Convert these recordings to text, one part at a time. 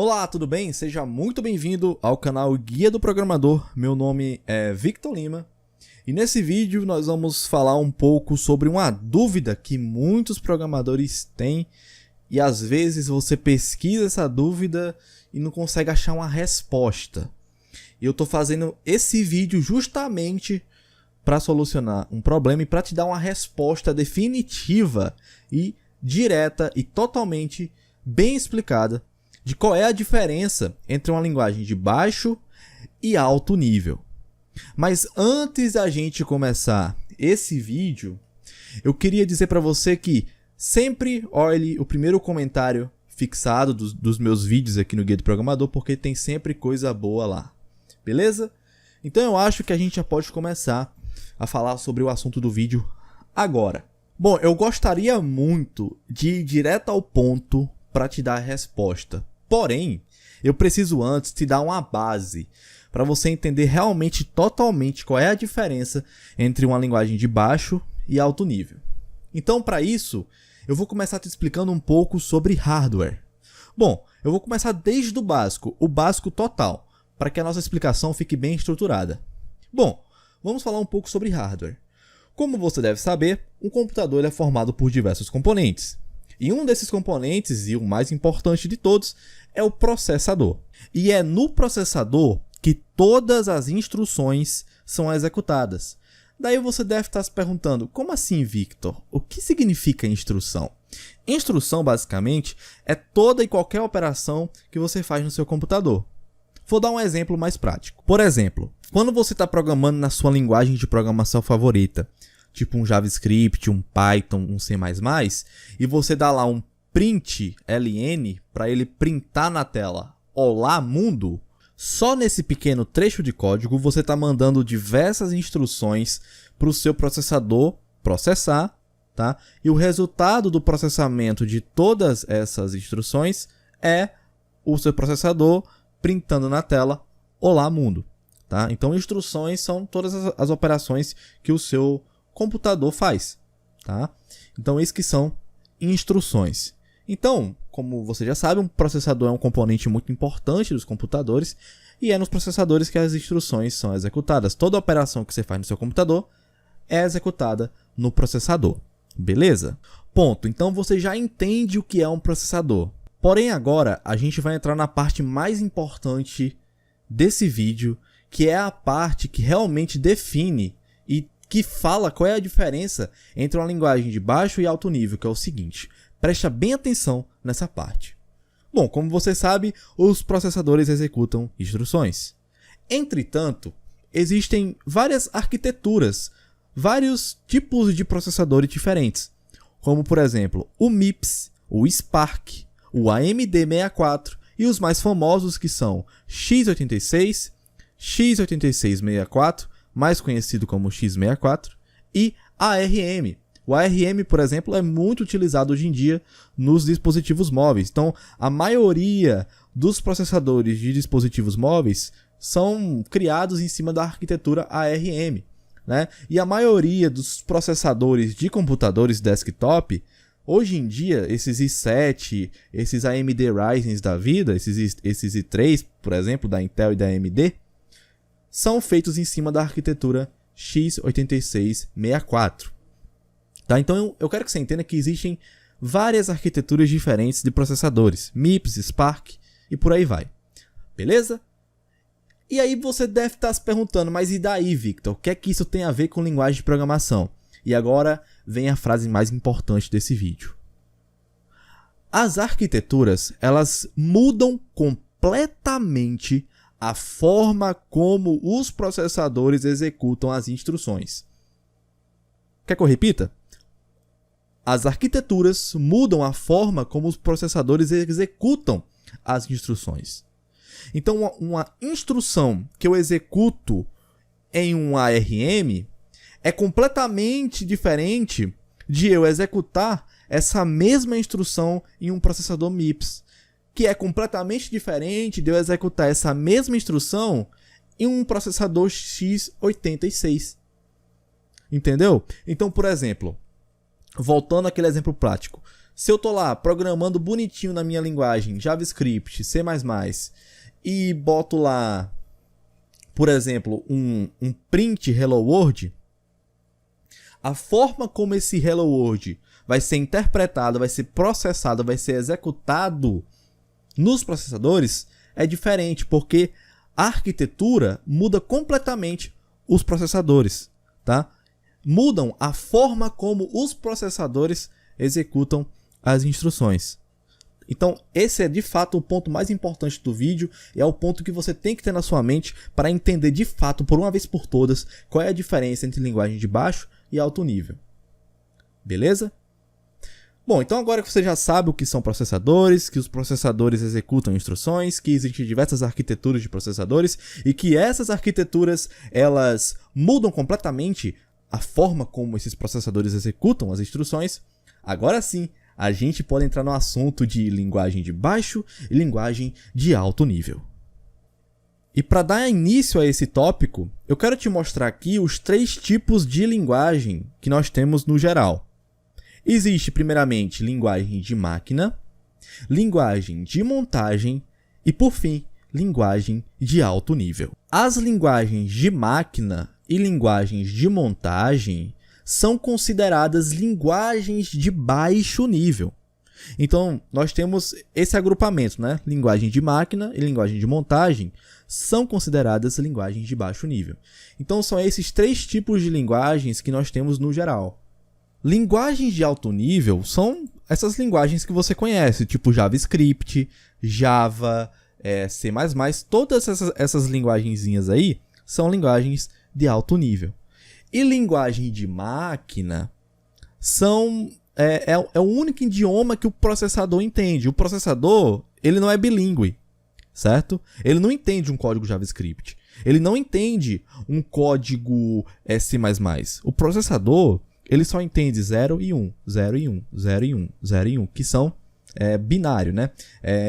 Olá, tudo bem? Seja muito bem-vindo ao canal Guia do Programador. Meu nome é Victor Lima e nesse vídeo nós vamos falar um pouco sobre uma dúvida que muitos programadores têm e às vezes você pesquisa essa dúvida e não consegue achar uma resposta. E eu estou fazendo esse vídeo justamente para solucionar um problema e para te dar uma resposta definitiva e direta e totalmente bem explicada de qual é a diferença entre uma linguagem de baixo e alto nível. Mas antes da gente começar esse vídeo, eu queria dizer para você que sempre olhe o primeiro comentário fixado dos meus vídeos aqui no Guia do Programador, porque tem sempre coisa boa lá. Beleza? Então eu acho que a gente já pode começar a falar sobre o assunto do vídeo agora. Bom, eu gostaria muito de ir direto ao ponto para te dar a resposta. Porém, eu preciso antes te dar uma base para você entender realmente totalmente qual é a diferença entre uma linguagem de baixo e alto nível. Então, para isso, eu vou começar te explicando um pouco sobre hardware. Bom, eu vou começar desde o básico total, para que a nossa explicação fique bem estruturada. Bom, vamos falar um pouco sobre hardware. Como você deve saber, um computador é formado por diversos componentes. E um desses componentes, e o mais importante de todos, é o processador. E é no processador que todas as instruções são executadas. Daí você deve estar se perguntando, como assim, Victor? O que significa instrução? Instrução, basicamente, é toda e qualquer operação que você faz no seu computador. Vou dar um exemplo mais prático. Por exemplo, quando você está programando na sua linguagem de programação favorita, tipo um JavaScript, um Python, um C++, e você dá lá um print ln para ele printar na tela Olá mundo, só nesse pequeno trecho de código você está mandando diversas instruções para o seu processador processar, tá? E o resultado do processamento de todas essas instruções é o seu processador printando na tela Olá mundo, tá? Então instruções são todas as operações que o seu computador faz, tá? Então isso que são instruções. Então, como você já sabe, um processador é um componente muito importante dos computadores e é nos processadores que as instruções são executadas. Toda operação que você faz no seu computador é executada no processador. Beleza? Ponto. Então você já entende o que é um processador. Porém agora a gente vai entrar na parte mais importante desse vídeo, que é a parte que realmente define e que fala qual é a diferença entre uma linguagem de baixo e alto nível, que é o seguinte. Presta bem atenção nessa parte. Bom, como você sabe, os processadores executam instruções. Entretanto, existem várias arquiteturas, vários tipos de processadores diferentes, como por exemplo o MIPS, o Spark, o AMD64 e os mais famosos que são x86, x86-64, mais conhecido como x64, e ARM. O ARM, por exemplo, é muito utilizado hoje em dia nos dispositivos móveis. Então, a maioria dos processadores de dispositivos móveis são criados em cima da arquitetura ARM, né? E a maioria dos processadores de computadores desktop, hoje em dia, esses i7, esses AMD Ryzen da vida, esses i3, por exemplo, da Intel e da AMD, são feitos em cima da arquitetura x86-64. Tá? Então eu quero que você entenda que existem várias arquiteturas diferentes de processadores, MIPS, Spark e por aí vai. Beleza? E aí você deve estar se perguntando, mas e daí, Victor? O que é que isso tem a ver com linguagem de programação? E agora vem a frase mais importante desse vídeo. As arquiteturas, elas mudam completamente a forma como os processadores executam as instruções. Quer que eu repita? As arquiteturas mudam a forma como os processadores executam as instruções. Então, uma instrução que eu executo em um ARM é completamente diferente de eu executar essa mesma instrução em um processador MIPS, que é completamente diferente de eu executar essa mesma instrução em um processador x86. Entendeu? Então, por exemplo, voltando àquele exemplo prático, Se eu tô lá programando bonitinho na minha linguagem JavaScript, C++, e boto lá, por exemplo, um print Hello World, a forma como esse Hello World vai ser interpretado, vai ser processado, vai ser executado nos processadores é diferente, porque a arquitetura muda completamente os processadores, tá? Mudam a forma como os processadores executam as instruções. Então, esse é de fato o ponto mais importante do vídeo, e é o ponto que você tem que ter na sua mente para entender de fato, por uma vez por todas, qual é a diferença entre linguagem de baixo e alto nível. Beleza? Bom, então agora que você já sabe o que são processadores, que os processadores executam instruções, que existem diversas arquiteturas de processadores e que essas arquiteturas elas mudam completamente a forma como esses processadores executam as instruções, agora sim a gente pode entrar no assunto de linguagem de baixo e linguagem de alto nível. E para dar início a esse tópico, eu quero te mostrar aqui os 3 tipos de linguagem que nós temos no geral. Existe, primeiramente, linguagem de máquina, linguagem de montagem e, por fim, linguagem de alto nível. As linguagens de máquina e linguagens de montagem são consideradas linguagens de baixo nível. Então, nós temos esse agrupamento, né? Linguagem de máquina e linguagem de montagem são consideradas linguagens de baixo nível. Então, são esses 3 tipos de linguagens que nós temos no geral. Linguagens de alto nível são essas linguagens que você conhece, tipo JavaScript, Java, C++, todas essas linguagenzinhas aí são linguagens de alto nível. E linguagem de máquina é o único idioma que o processador entende. O processador, ele não é bilíngue, certo? Ele não entende um código JavaScript. Ele não entende um código C++. O processador, ele só entende 0 e 1, 0 e 1, 0 e 1, 0 e 1, que são binário, né?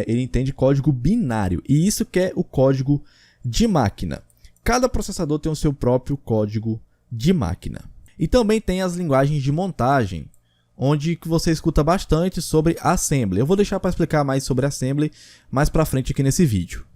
Ele entende código binário. E isso que é o código de máquina. Cada processador tem o seu próprio código de máquina. E também tem as linguagens de montagem, onde você escuta bastante sobre Assembly. Eu vou deixar para explicar mais sobre Assembly mais para frente aqui nesse vídeo.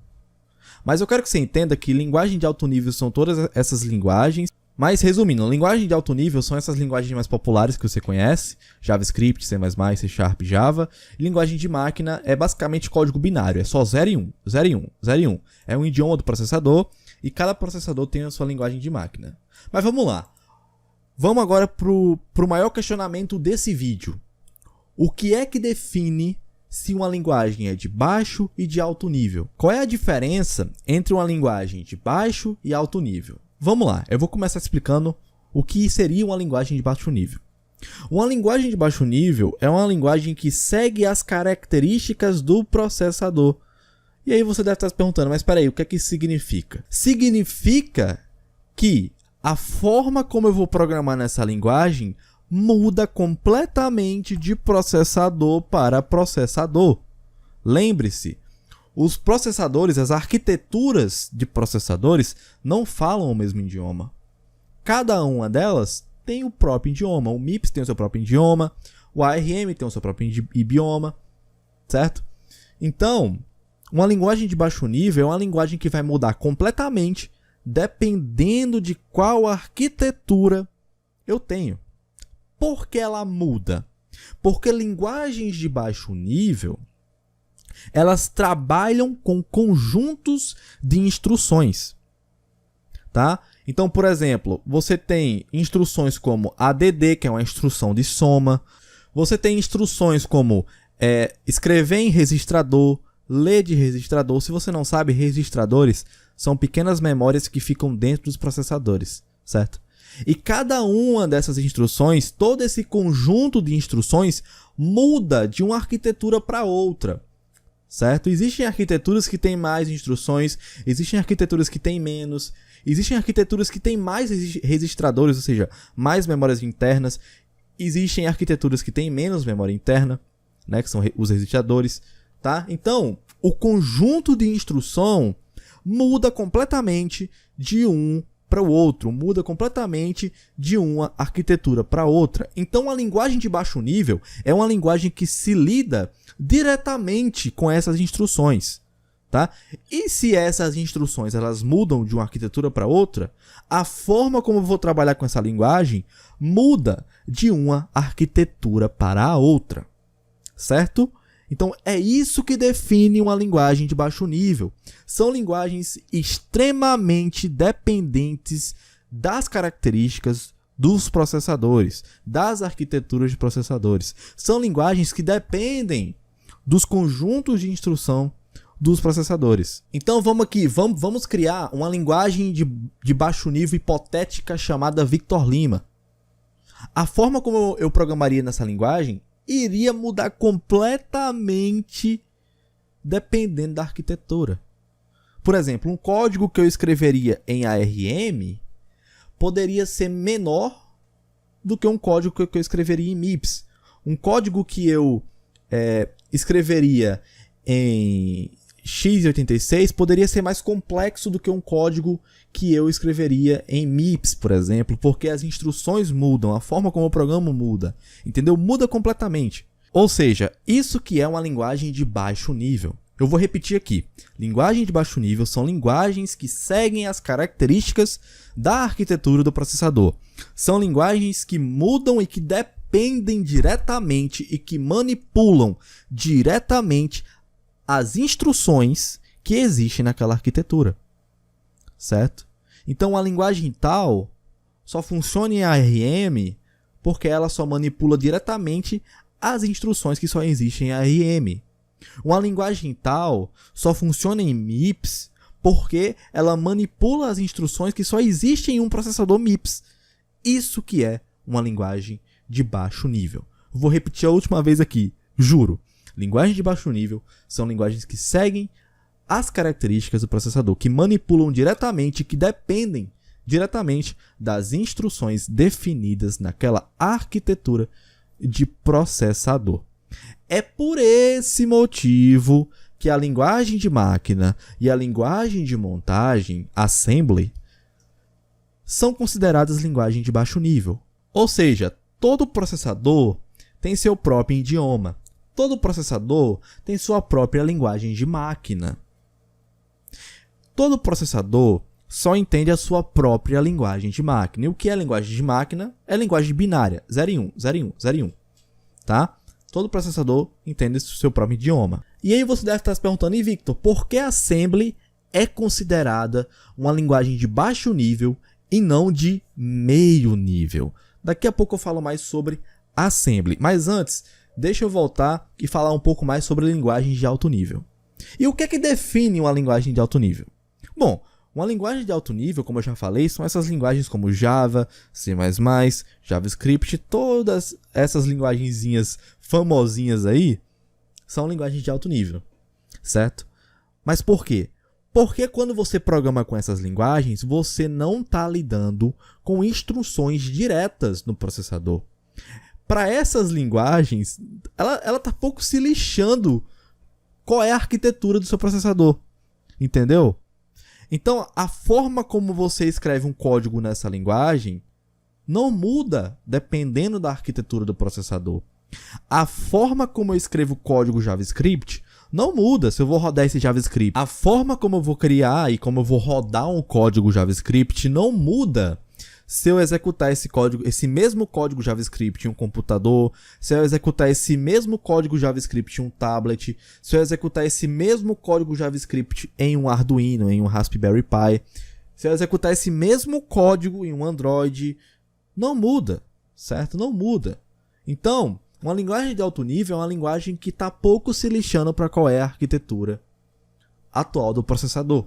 Mas eu quero que você entenda que linguagem de alto nível são todas essas linguagens. Mas resumindo, linguagem de alto nível são essas linguagens mais populares que você conhece, JavaScript, C++, C Sharp, Java. Linguagem de máquina é basicamente código binário, é só 0 e 1, 0 e 1, 0 e 1. É um idioma do processador e cada processador tem a sua linguagem de máquina. Mas vamos lá. Vamos agora pro maior questionamento desse vídeo. O que é que define se uma linguagem é de baixo e de alto nível? Qual é a diferença entre uma linguagem de baixo e alto nível? Vamos lá, eu vou começar explicando o que seria uma linguagem de baixo nível. Uma linguagem de baixo nível é uma linguagem que segue as características do processador. E aí você deve estar se perguntando, mas espera aí, o que é que isso significa? Significa que a forma como eu vou programar nessa linguagem muda completamente de processador para processador. Lembre-se, os processadores, as arquiteturas de processadores não falam o mesmo idioma. Cada uma delas tem o próprio idioma. O MIPS tem o seu próprio idioma, o ARM tem o seu próprio idioma, certo? Então, uma linguagem de baixo nível é uma linguagem que vai mudar completamente dependendo de qual arquitetura eu tenho. Por que ela muda? Porque linguagens de baixo nível elas trabalham com conjuntos de instruções, tá? Então, por exemplo, você tem instruções como ADD, que é uma instrução de soma. Você tem instruções como escrever em registrador, ler de registrador. Se você não sabe, registradores são pequenas memórias que ficam dentro dos processadores, certo? E cada uma dessas instruções, todo esse conjunto de instruções muda de uma arquitetura para outra. Certo? Existem arquiteturas que têm mais instruções, existem arquiteturas que têm menos, existem arquiteturas que têm mais registradores, ou seja, mais memórias internas, existem arquiteturas que têm menos memória interna, né, que são os registradores, tá? Então, o conjunto de instrução muda completamente de um para o outro, muda completamente de uma arquitetura para outra. Então a linguagem de baixo nível é uma linguagem que se lida diretamente com essas instruções, tá? E se essas instruções elas mudam de uma arquitetura para outra, a forma como eu vou trabalhar com essa linguagem muda de uma arquitetura para a outra, certo? Então é isso que define uma linguagem de baixo nível. São linguagens extremamente dependentes das características dos processadores, das arquiteturas de processadores. São linguagens que dependem dos conjuntos de instrução dos processadores. Então vamos criar uma linguagem de baixo nível hipotética chamada Victor Lima. A forma como eu programaria nessa linguagem iria mudar completamente dependendo da arquitetura. Por exemplo, um código que eu escreveria em ARM poderia ser menor do que um código que eu escreveria em MIPS. Um código que eu escreveria em x86 poderia ser mais complexo do que um código que eu escreveria em MIPS, por exemplo, porque as instruções mudam, a forma como o programa muda, entendeu? Muda completamente. Ou seja, isso que é uma linguagem de baixo nível. Eu vou repetir aqui. Linguagem de baixo nível são linguagens que seguem as características da arquitetura do processador. São linguagens que mudam e que dependem diretamente e que manipulam diretamente as instruções que existem naquela arquitetura, certo? Então a linguagem tal só funciona em ARM porque ela só manipula diretamente as instruções que só existem em ARM. Uma linguagem tal só funciona em MIPS porque ela manipula as instruções que só existem em um processador MIPS. Isso que é uma linguagem de baixo nível. Vou repetir a última vez aqui, juro. Linguagens de baixo nível são linguagens que seguem as características do processador, que manipulam diretamente, que dependem diretamente das instruções definidas naquela arquitetura de processador. É por esse motivo que a linguagem de máquina e a linguagem de montagem, assembly, são consideradas linguagens de baixo nível. Ou seja, todo processador tem seu próprio idioma. Todo processador tem sua própria linguagem de máquina. Todo processador só entende a sua própria linguagem de máquina. E o que é linguagem de máquina? É linguagem binária, 0 e 1, 0 e 1, 0 e 1. Tá? Todo processador entende o seu próprio idioma. E aí você deve estar se perguntando, e Victor, por que Assembly é considerada uma linguagem de baixo nível e não de meio nível? Daqui a pouco eu falo mais sobre Assembly. Mas antes, deixa eu voltar e falar um pouco mais sobre linguagens de alto nível. E o que é que define uma linguagem de alto nível? Bom, uma linguagem de alto nível, como eu já falei, são essas linguagens como Java, C++, JavaScript, todas essas linguagenzinhas famosinhas aí, são linguagens de alto nível, certo? Mas por quê? Porque quando você programa com essas linguagens, você não está lidando com instruções diretas no processador. Para essas linguagens, ela está pouco se lixando qual é a arquitetura do seu processador, entendeu? Então, a forma como você escreve um código nessa linguagem não muda dependendo da arquitetura do processador. A forma como eu escrevo código JavaScript não muda se eu vou rodar esse JavaScript. A forma como eu vou criar e como eu vou rodar um código JavaScript não muda se eu executar esse mesmo código JavaScript em um computador, se eu executar esse mesmo código JavaScript em um tablet, se eu executar esse mesmo código JavaScript em um Arduino, em um Raspberry Pi, se eu executar esse mesmo código em um Android, não muda, certo? Não muda. Então, uma linguagem de alto nível é uma linguagem que está pouco se lixando para qual é a arquitetura atual do processador.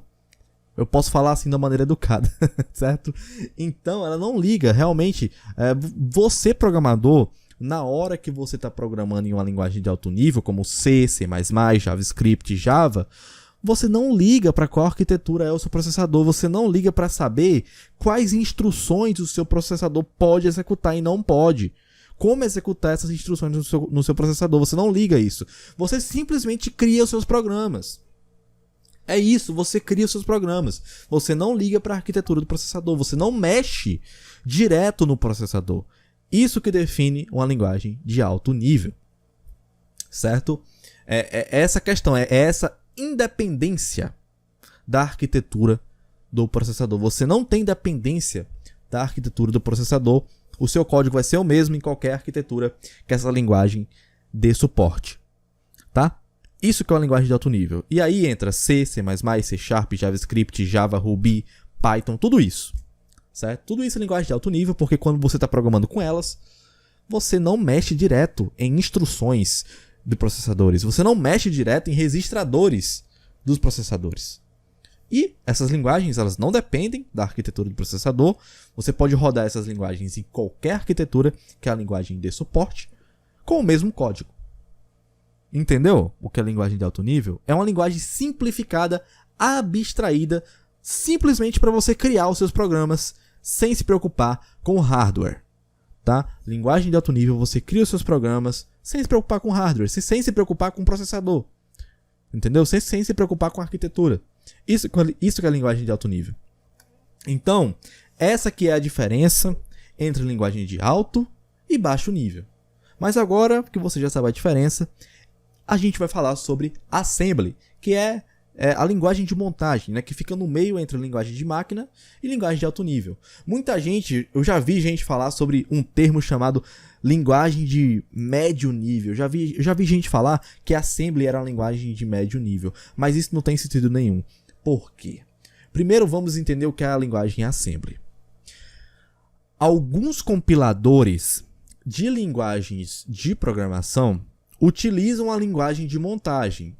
Eu posso falar assim da maneira educada, certo? Então, ela não liga, realmente. Você, programador, na hora que você está programando em uma linguagem de alto nível, como C, C++, JavaScript, Java, você não liga para qual arquitetura é o seu processador, você não liga para saber quais instruções o seu processador pode executar e não pode. Como executar essas instruções no seu processador, você não liga isso. Você simplesmente cria os seus programas. É isso, você cria os seus programas. Você não liga para a arquitetura do processador, você não mexe direto no processador. Isso que define uma linguagem de alto nível. Certo? É essa questão, é essa independência da arquitetura do processador. Você não tem dependência da arquitetura do processador. O seu código vai ser o mesmo em qualquer arquitetura que essa linguagem dê suporte. Tá? Isso que é uma linguagem de alto nível. E aí entra C, C++, C Sharp, JavaScript, Java, Ruby, Python, tudo isso. Certo? Tudo isso é linguagem de alto nível, porque quando você está programando com elas, você não mexe direto em instruções de processadores. Você não mexe direto em registradores dos processadores. E essas linguagens, elas não dependem da arquitetura do processador. Você pode rodar essas linguagens em qualquer arquitetura que a linguagem dê suporte, com o mesmo código. Entendeu o que é linguagem de alto nível? É uma linguagem simplificada, abstraída, simplesmente para você criar os seus programas sem se preocupar com o hardware. Tá? Linguagem de alto nível, você cria os seus programas sem se preocupar com hardware, sem se preocupar com o processador. Entendeu? Sem se preocupar com a arquitetura. Isso que é a linguagem de alto nível. Então, essa que é a diferença entre linguagem de alto e baixo nível. Mas agora que você já sabe a diferença, a gente vai falar sobre Assembly, que é a linguagem de montagem, né, que fica no meio entre linguagem de máquina e linguagem de alto nível. Muita gente, eu já vi gente falar sobre um termo chamado linguagem de médio nível. Eu já vi gente falar que Assembly era uma linguagem de médio nível, mas isso não tem sentido nenhum. Por quê? Primeiro vamos entender o que é a linguagem Assembly. Alguns compiladores de linguagens de programação utilizam a linguagem de montagem,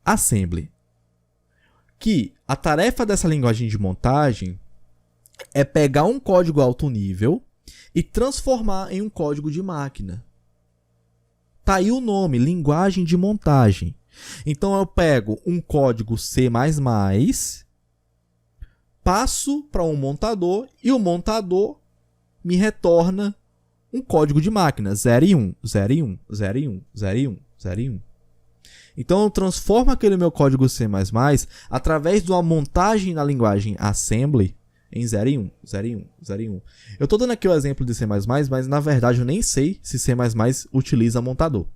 Assembly. Que a tarefa dessa linguagem de montagem é pegar um código alto nível e transformar em um código de máquina. Tá aí o nome, linguagem de montagem. Então eu pego um código C++, passo para um montador e o montador me retorna um código de máquina, 0 e 1, 0 e 1, 0 e 1, 0 e 1, 0 e 1. Então eu transformo aquele meu código C++ através de uma montagem na linguagem Assembly em 0 e 1, 0 e 1, 0 e 1. Eu estou dando aqui o exemplo de C++, mas na verdade eu nem sei se C++ utiliza montador,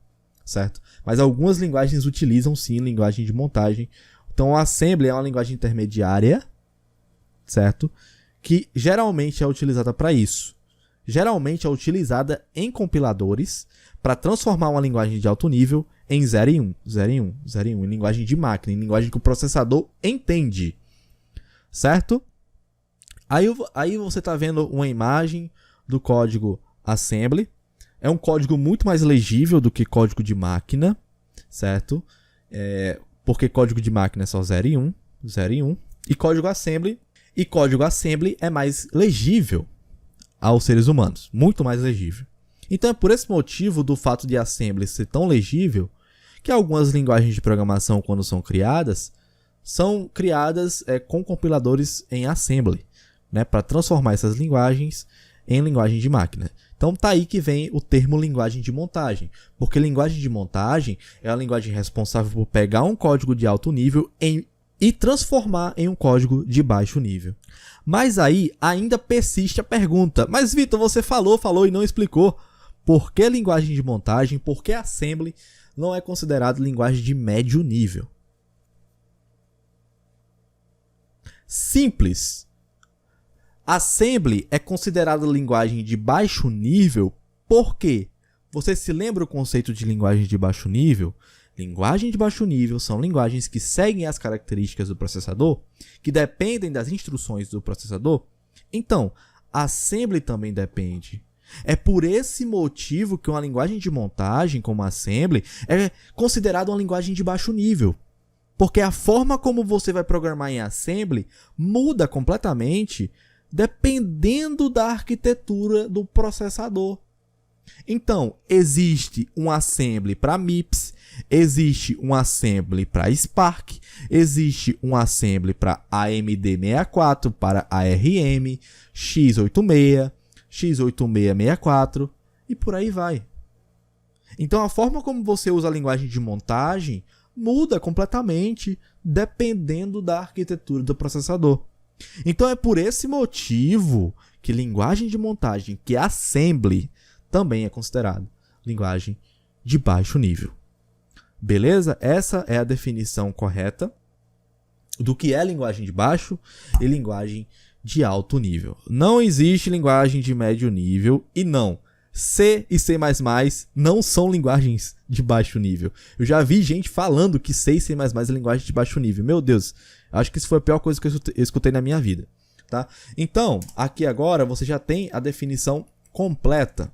certo? Mas algumas linguagens utilizam sim linguagem de montagem. Então o Assembly é uma linguagem intermediária, certo? Que geralmente é utilizada para isso. Geralmente é utilizada em compiladores para transformar uma linguagem de alto nível em 0 e 1, 0 e 1, 0 e 1, em linguagem de máquina, em linguagem que o processador entende, certo? Aí você está vendo uma imagem do código Assembly. É um código muito mais legível do que código de máquina, certo? Porque código de máquina é só 0 e 1, 0 e 1. E código Assembly é mais legível aos seres humanos, muito mais legível. Então é por esse motivo do fato de Assembly ser tão legível que algumas linguagens de programação, quando são criadas com compiladores em Assembly, né, para transformar essas linguagens em linguagem de máquina. Então tá aí que vem o termo linguagem de montagem, porque linguagem de montagem é a linguagem responsável por pegar um código de alto nível e transformar em um código de baixo nível. Mas aí ainda persiste a pergunta: mas Vitor, você falou e não explicou por que linguagem de montagem, por que Assembly não é considerado linguagem de médio nível? Simples. Assembly é considerada linguagem de baixo nível porque você se lembra o conceito de linguagem de baixo nível? Linguagem de baixo nível são linguagens que seguem as características do processador, que dependem das instruções do processador. Então, Assembly também depende. É por esse motivo que uma linguagem de montagem como Assembly é considerada uma linguagem de baixo nível. Porque a forma como você vai programar em Assembly muda completamente dependendo da arquitetura do processador. Então, existe um Assembly para MIPS, existe um Assembly para Spark, existe um Assembly para AMD64, para ARM, x86, x8664 e por aí vai. Então, a forma como você usa a linguagem de montagem muda completamente dependendo da arquitetura do processador. Então é por esse motivo que linguagem de montagem, que é Assembly, também é considerada linguagem de baixo nível. Beleza? Essa é a definição correta do que é linguagem de baixo e linguagem de alto nível. Não existe linguagem de médio nível e não. C e C++ não são linguagens de baixo nível. Eu já vi gente falando que C e C++ é linguagem de baixo nível. Meu Deus, acho que isso foi a pior coisa que eu escutei na minha vida. Tá? Então, aqui agora você já tem a definição completa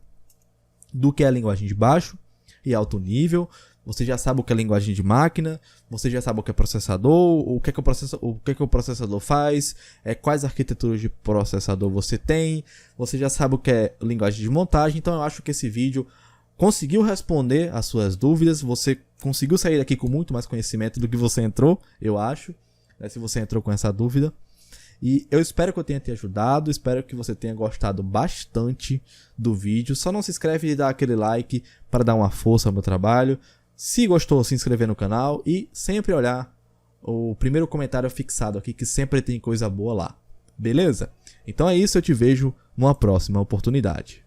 do que é a linguagem de baixo e alto nível. Você já sabe o que é linguagem de máquina, você já sabe o que é processador, o que é o processador faz, quais arquiteturas de processador você tem, você já sabe o que é linguagem de montagem. Então eu acho que esse vídeo conseguiu responder as suas dúvidas, você conseguiu sair daqui com muito mais conhecimento do que você entrou, eu acho, né, se você entrou com essa dúvida. E eu espero que eu tenha te ajudado, espero que você tenha gostado bastante do vídeo. Só não se inscreve e dá aquele like para dar uma força ao meu trabalho. Se gostou, se inscrever no canal e sempre olhar o primeiro comentário fixado aqui, que sempre tem coisa boa lá. Beleza? Então é isso, eu te vejo numa próxima oportunidade.